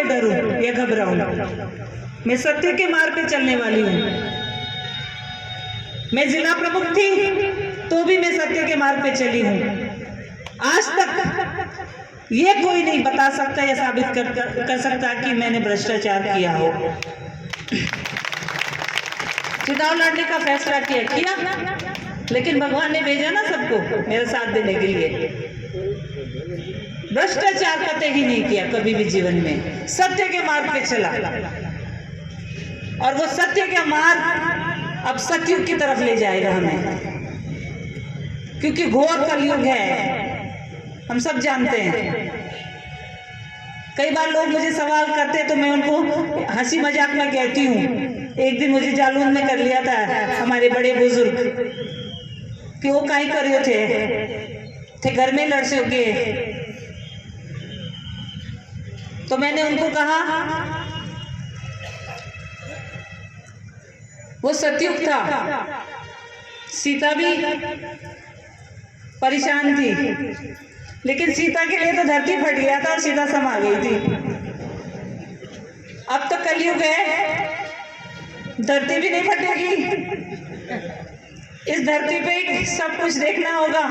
से डरूं या घबराऊं। मैं सत्य के मार्ग पे चलने वाली हूँ। मैं जिला प्रमुख थी तो भी मैं सत्य के मार्ग पे चली हूँ। आज तक ये कोई नहीं बता सकता या साबित कर सकता कि मैंने भ्रष्टाचार किया हो। चुनाव लड़ने का फैसला किया, लेकिन भगवान ने भेजा ना सबको मेरा साथ देने के लिए। भ्रष्टाचार कतई ही नहीं किया कभी भी जीवन में, सत्य के मार्ग पे चला। और वो सत्य का मार्ग अब सतयुग की तरफ ले जाएगा हमें, क्योंकि घोर कलयुग है, हम सब जानते हैं। कई बार लोग मुझे सवाल करते हैं तो मैं उनको हंसी मजाक में कहती हूँ, एक दिन मुझे जालून में कर लिया था हमारे बड़े बुजुर्ग कि वो काई कर रहे थे घर में लड़से हो गए। तो मैंने उनको कहा वो सतयुग था, सीता भी परेशान थी, लेकिन सीता के लिए तो धरती फट गया था और सीता समा गई थी। अब तो कलयुग है, धरती भी नहीं फटेगी। इस धरती पे सब कुछ देखना होगा।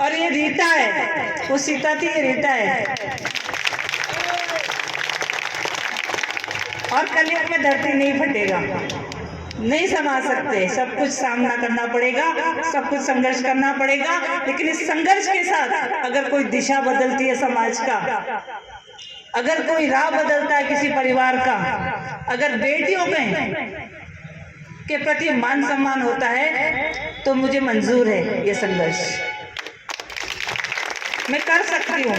और ये रीता है, वो सीता थी, ये रीता है। और कलयुग में धरती नहीं फटेगा, नहीं समा सकते। सब कुछ सामना करना पड़ेगा, सब कुछ संघर्ष करना पड़ेगा। लेकिन इस संघर्ष के साथ अगर कोई दिशा बदलती है समाज का, अगर कोई राह बदलता है किसी परिवार का, अगर बेटियों के प्रति मान सम्मान होता है, तो मुझे मंजूर है ये संघर्ष। मैं कर सकती हूँ।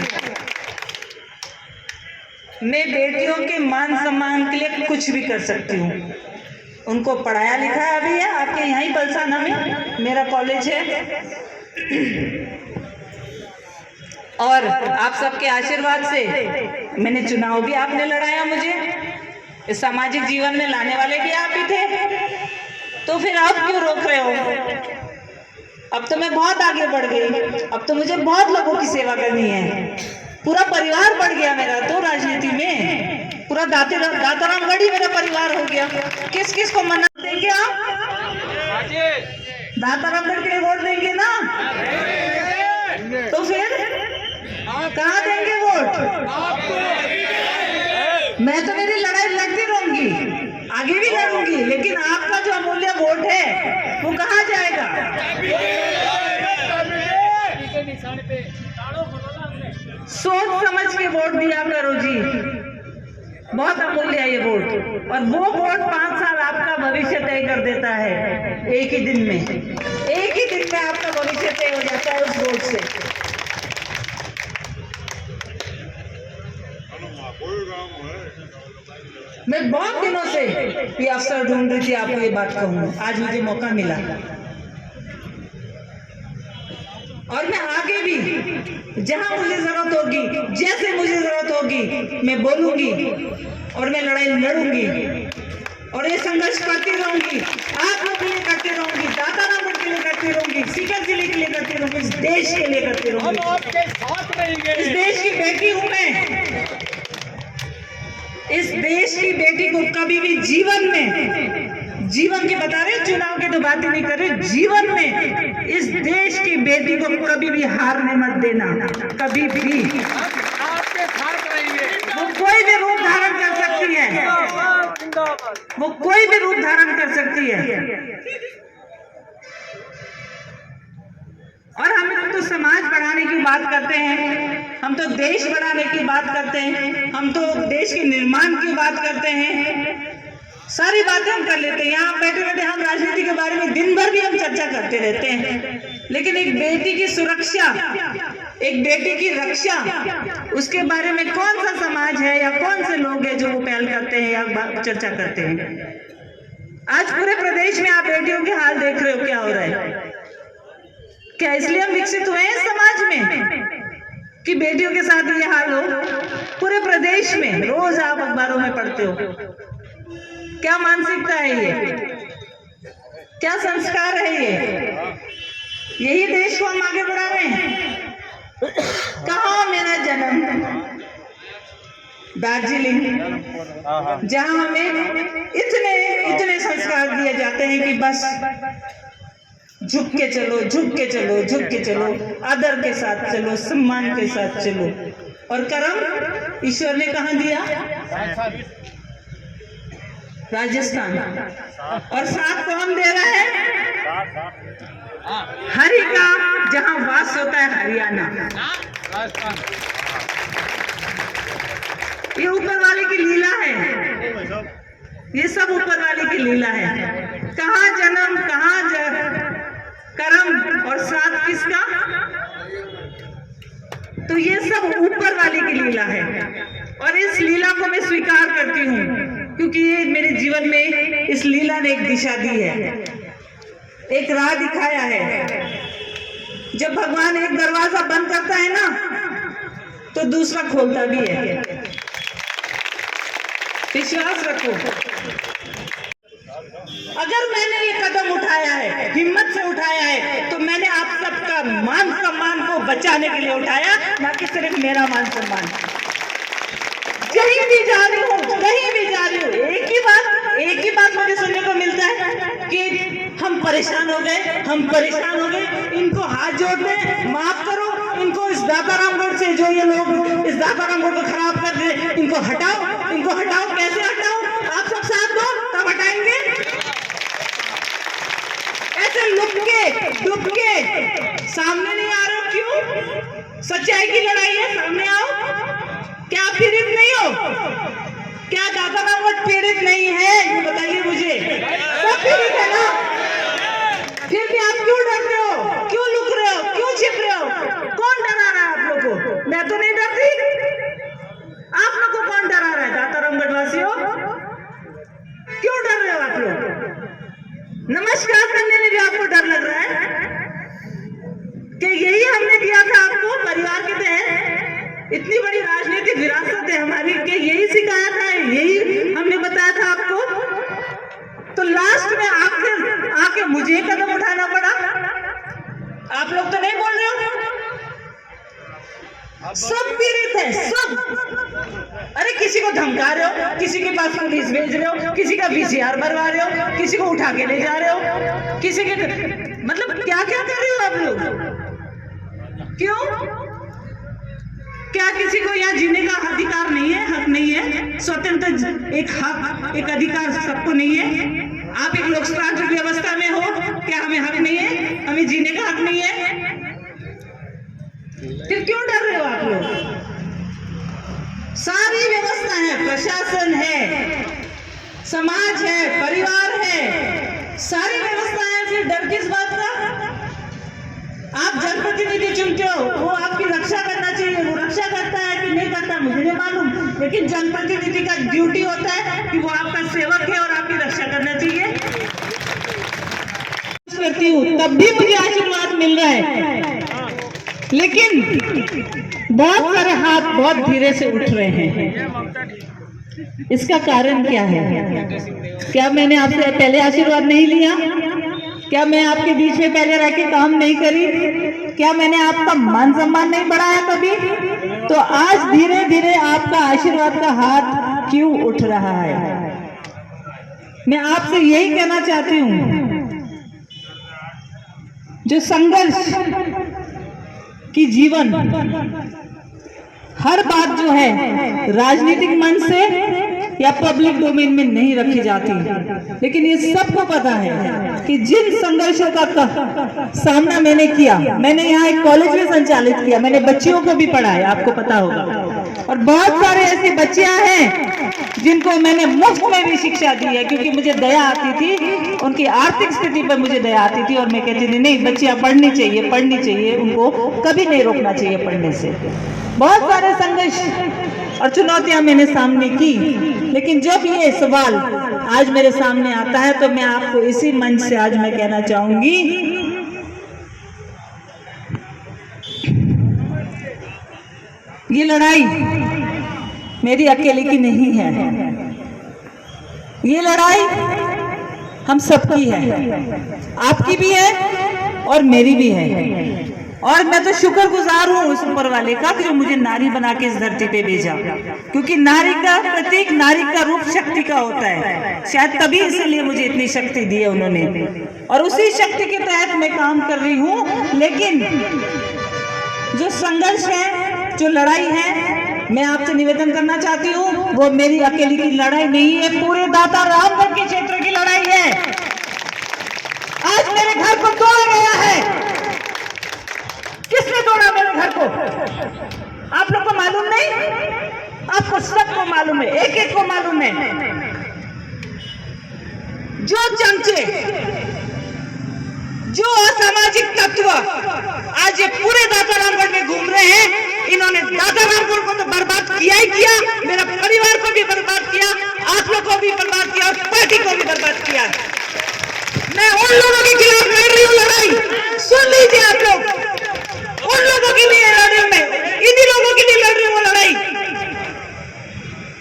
मैं बेटियों के मान सम्मान के लिए कुछ भी कर सकती हूँ। उनको पढ़ाया लिखाया भी है, आपके यहाँ ही पलसाना में मेरा कॉलेज है। और आप सबके आशीर्वाद से मैंने चुनाव भी आपने लड़ाया, मुझे इस सामाजिक जीवन में लाने वाले भी आप ही थे। तो फिर आप क्यों रोक रहे हो? अब तो मैं बहुत आगे बढ़ गई, अब तो मुझे बहुत लोगों की सेवा करनी है। पूरा परिवार बढ़ गया मेरा तो राजनीति में, पूरा दातारामगढ़ ही मेरा परिवार हो गया। किस किस को मना देंगे आप? दातारामगढ़ के लिए वोट देंगे ना? तो फिर कहाँ देंगे वोट? मैं तो मेरी लड़ाई लड़ती रहूंगी, आगे भी लड़ूंगी, लेकिन आपका जो अमूल्य वोट है वो कहाँ जाएगा? सोच समझ के वोट दिया करो जी, बहुत अमूल्य है ये वोट। और वो वोट 5 साल आपका भविष्य तय कर देता है। एक ही दिन में आपका भविष्य तय हो जाता है उस वोट से। मैं बहुत दिनों से ये अवसर ढूंढ रही थी आपको ये बात कहूँ, आज मुझे मौका मिला। और मैं आगे भी जहां मुझे जरूरत होगी, जैसे मुझे जरूरत होगी, मैं बोलूंगी और मैं लड़ाई लड़ूंगी और ये संघर्ष करती रहूंगी। आप लोग के लिए करती रहूंगी, दातारामगढ़ के लिए करती रहूंगी, सीकर जिले के लिए करती रहूंगी, इस देश के लिए करती रहूंगी। हम आपके साथ रहेंगे। इस देश की बेटी हूं मैं। इस देश की बेटी को कभी भी जीवन के बता रहे, चुनाव की तो बात ही नहीं कर रहे, जीवन में इस देश की बेटी को कभी भी हारने मत देना, कभी भी। आपके साथ रहेंगे। वो कोई भी रूप धारण कर सकती है, वो कोई भी रूप धारण कर सकती है। और हम तो समाज बढ़ाने की बात करते हैं, हम तो देश बढ़ाने की बात करते हैं, हम तो देश के निर्माण की बात करते हैं। सारी बातें हम कर लेते हैं। यहाँ बैठे बैठे हम राजनीति के बारे में दिन भर भी हम चर्चा करते रहते हैं, लेकिन एक बेटी की सुरक्षा, एक बेटी की रक्षा, उसके बारे में कौन सा समाज है या कौन से लोग हैं जो वो पहल करते हैं या चर्चा करते हैं? आज पूरे प्रदेश में आप बेटियों के हाल देख रहे हो, क्या हो रहा है। क्या इसलिए हम विकसित हुए हैं समाज में कि बेटियों के साथ ये हाल हो? पूरे प्रदेश में रोज आप अखबारों में पढ़ते हो। क्या मानसिकता है ये? क्या संस्कार है ये? यही देश को हम आगे बढ़ा रहे हैं। कहाँ मेरा जन्म, दार्जिलिंग, जहां हमें इतने इतने संस्कार दिए जाते हैं कि बस झुक के चलो, झुक के चलो, झुक के चलो, आदर के साथ चलो, सम्मान के साथ चलो। और कर्म ईश्वर ने कहाँ दिया? राजस्थान। और साथ कौन दे रहा है? हरि का जहां वास होता है, हरियाणा। ये ऊपर वाले की लीला है, ये सब ऊपर वाले की लीला है। कहाँ जन्म, कहाँ कर्म और साथ किसका? तो ये सब ऊपर वाले की लीला है। और इस लीला को मैं स्वीकार करती हूँ, क्योंकि ये मेरे जीवन में इस लीला ने एक दिशा दी है, एक राह दिखाया है। जब भगवान एक दरवाजा बंद करता है ना, तो दूसरा खोलता भी है। विश्वास रखो। अगर मैंने ये कदम उठाया है, हिम्मत से उठाया है, तो मैंने आप सबका मान सम्मान को बचाने के लिए उठाया, ना कि सिर्फ मेरा मान सम्मान। कहीं भी जा रही हूँ, कहीं भी जा रही हूँ, एक ही बात मुझे सुनने को मिलता है कि हम परेशान हो गए, हम परेशान हो गए, इनको हाथ जोड़ते हैं, माफ करो, इनको इस दाताराम रोड से, जो ये लोग इस दाताराम रोड को खराब कर दे, इनको हटाओ, इनको हटाओ। कैसे हटाओ? आप सब साथ दो, तब हटाएंगे। ऐसे लुक के डुब के सामने नहीं आ रहे हो, क्यों? सच्चाई की लड़ाई है, सामने आओ। क्या आप पीड़ित नहीं हो? क्या दाताराम रोड पीड़ित नहीं है? ये बताइए मुझे। सब पीड़ित है ना? फिर भी आप क्यों डर रहे हो? क्यों लुक रहे हो? क्यों छिप रहे हो? कौन डरा रहा है आप लोग को? मैं तो नहीं डरती। आप लोग को कौन डरा रहा है? दाताराम गढ़वासियों, क्यों डर रहे हो आप लोग? नमस्कार करने में भी आपको डर लग रहा है कि यही हमने दिया था आपको परिवार के तहत। इतनी बड़ी राजनीतिक विरासत है हमारी कि यही सिखाया था, यही हमने बताया था आपको। तो लास्ट में आके मुझे कदम उठाना पड़ा। आप लोग तो नहीं बोल रहे हो? सब पीड़ित है, सब। अरे किसी को धमका रहे हो, किसी के पास पुलिस भेज रहे हो, किसी का VCR भरवा रहे हो, किसी को उठा के ले जा रहे हो, किसी के मतलब क्या क्या कर रहे हो आप लोग? क्यों? क्या किसी को यहाँ जीने का अधिकार नहीं है, हक नहीं है? स्वतंत्र एक हक, एक अधिकार सबको नहीं है? आप एक लोकतांत्रिक व्यवस्था में हो, क्या हमें हक नहीं है? हमें जीने का हक नहीं है? फिर क्यों डर रहे हो आप लोग? सारी व्यवस्था है, प्रशासन है, समाज है, परिवार है, सारी व्यवस्था है, फिर डर किस बात का? आप जनप्रतिनिधि चुनते हो, वो आपकी रक्षा करना चाहिए, वो रक्षा करता है कि नहीं करता मुझे नहीं मालूम, लेकिन जनप्रतिनिधि का ड्यूटी होता है कि वो आपका सेवक है और आपकी रक्षा करना चाहिए। करती हूँ तब भी मुझे आशीर्वाद मिल रहा है, लेकिन बहुत सारे हाथ बहुत धीरे से उठ रहे हैं। इसका कारण क्या है? क्या मैंने आपसे पहले आशीर्वाद नहीं लिया? क्या मैं आपके बीच में पहले रह के काम नहीं करी? क्या मैंने आपका मान सम्मान नहीं बढ़ाया कभी? तो आज धीरे धीरे आपका आशीर्वाद का हाथ क्यों उठ रहा है? मैं आपसे यही कहना चाहती हूँ, जो संघर्ष की जीवन, हर बात जो है राजनीतिक मंच से या पब्लिक डोमेन में नहीं रखी जाती, लेकिन ये सबको पता है कि जिन संघर्षों का सामना मैंने किया, मैंने यहाँ एक कॉलेज में संचालित किया, मैंने बच्चियों को भी पढ़ाया, आपको पता होगा, और बहुत सारे ऐसी बच्चियां हैं जिनको मैंने मुफ्त में भी शिक्षा दी है, क्योंकि मुझे दया आती थी, उनकी आर्थिक स्थिति पर मुझे दया आती थी, और मैं कहती थी नहीं बच्चियां पढ़नी चाहिए, पढ़नी चाहिए, उनको कभी नहीं रोकना चाहिए पढ़ने से। बहुत सारे संघर्ष और चुनौतियां मैंने सामने की, लेकिन जब ये सवाल आज मेरे सामने आता है तो मैं आपको इसी मंच से आज मैं कहना चाहूंगी, ये लड़ाई मेरी अकेले की नहीं है, ये लड़ाई हम सबकी है, आपकी भी है और मेरी भी है। और मैं तो शुक्रगुजार हूँ उस ऊपर वाले का कि जो मुझे नारी बना के इस धरती पे भेजा, क्योंकि नारी का प्रतीक, नारी का रूप शक्ति का होता है। शायद तभी इसलिए मुझे इतनी शक्ति दी है उन्होंने, और उसी शक्ति के तहत मैं काम कर रही हूँ। लेकिन जो संघर्ष है, जो लड़ाई है, मैं आपसे निवेदन करना चाहती हूँ, वो मेरी अकेली की लड़ाई नहीं है, पूरे दाता रामगढ़ के क्षेत्र की लड़ाई है। आज मेरे घर को तोड़ा गया है। किसने तोड़ा मेरे घर को? आप लोग को मालूम नहीं? आपको सबको मालूम है, एक एक को मालूम है। जो चमचे, जो असामाजिक तत्व आज ये पूरे दाता रामगढ़ में घूम रहे हैं, इन्होंने दाता रामगढ़ को तो बर्बाद किया ही किया, मेरा परिवार को भी बर्बाद किया, आप लोग को भी बर्बाद किया और पार्टी को भी बर्बाद किया। मैं उन लोगों के खिलाफ लड़ रही हूँ लड़ाई, सुन लीजिए आप लोग। उन लोगों के लिए लड़ रही हूँ मैं, इन्हीं लोगों के लिए लड़ रही हूँ लड़ाई।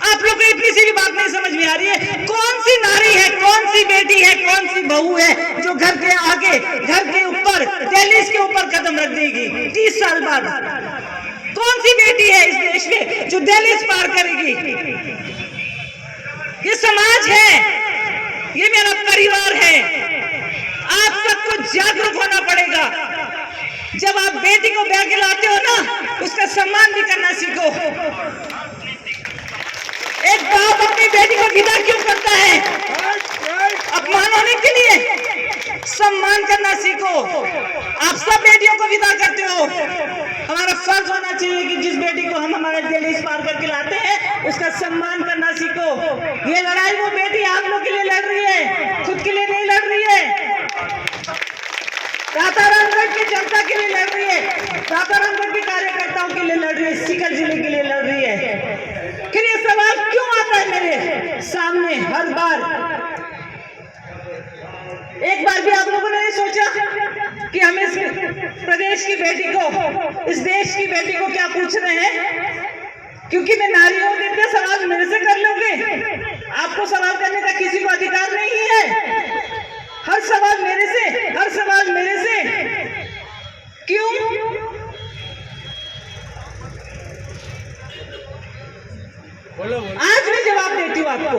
आप लोग को इतनी सी भी बात नहीं समझ में आ रही है? कौन सी नारी है, कौन सी बेटी है, कौन सी बहू है जो घर के आगे, घर के ऊपर, दहलीज के ऊपर कदम रख देगी 30 साल बाद? कौन सी बेटी है इस देश में जो दहलीज पार करेगी? ये समाज है, ये मेरा परिवार है। आप सबको जागरूक होना पड़ेगा। जब आप बेटी को ब्याह के लाते हो ना, उसका सम्मान भी करना सीखो। एक बाप अपनी बेटी को विदा क्यों करता है? अपमान होने के लिए? सम्मान करना सीखो। आप सब बेटियों को विदा करते हो, हमारा फर्ज होना चाहिए कि जिस बेटी को हम हमारे दहलीज पार करके लाते हैं, उसका सम्मान करना सीखो। ये लड़ाई वो बेटी आप लोग के लिए लड़ रही है, खुद के लिए नहीं लड़ रही है। दाता रामगढ़ की जनता के लिए लड़ रही है, दाता रामगढ़ के कार्यकर्ताओं के लिए लड़ रही है, सीकर जिले के लिए लड़ रही है। फिर ये सवाल क्यों आता है मेरे सामने हर बार? एक बार भी आप लोगों ने नहीं सोचा कि हम इस प्रदेश की बेटी को, इस देश की बेटी को क्या पूछ रहे हैं? क्योंकि मैं नारी हूं, इतने सवाल मेरे से कर लोगे? आपको सवाल करने का किसी को अधिकार नहीं है। हर सवाल मेरे से, हर सवाल मेरे से। क्यों? आज मैं जवाब देती हूँ आपको।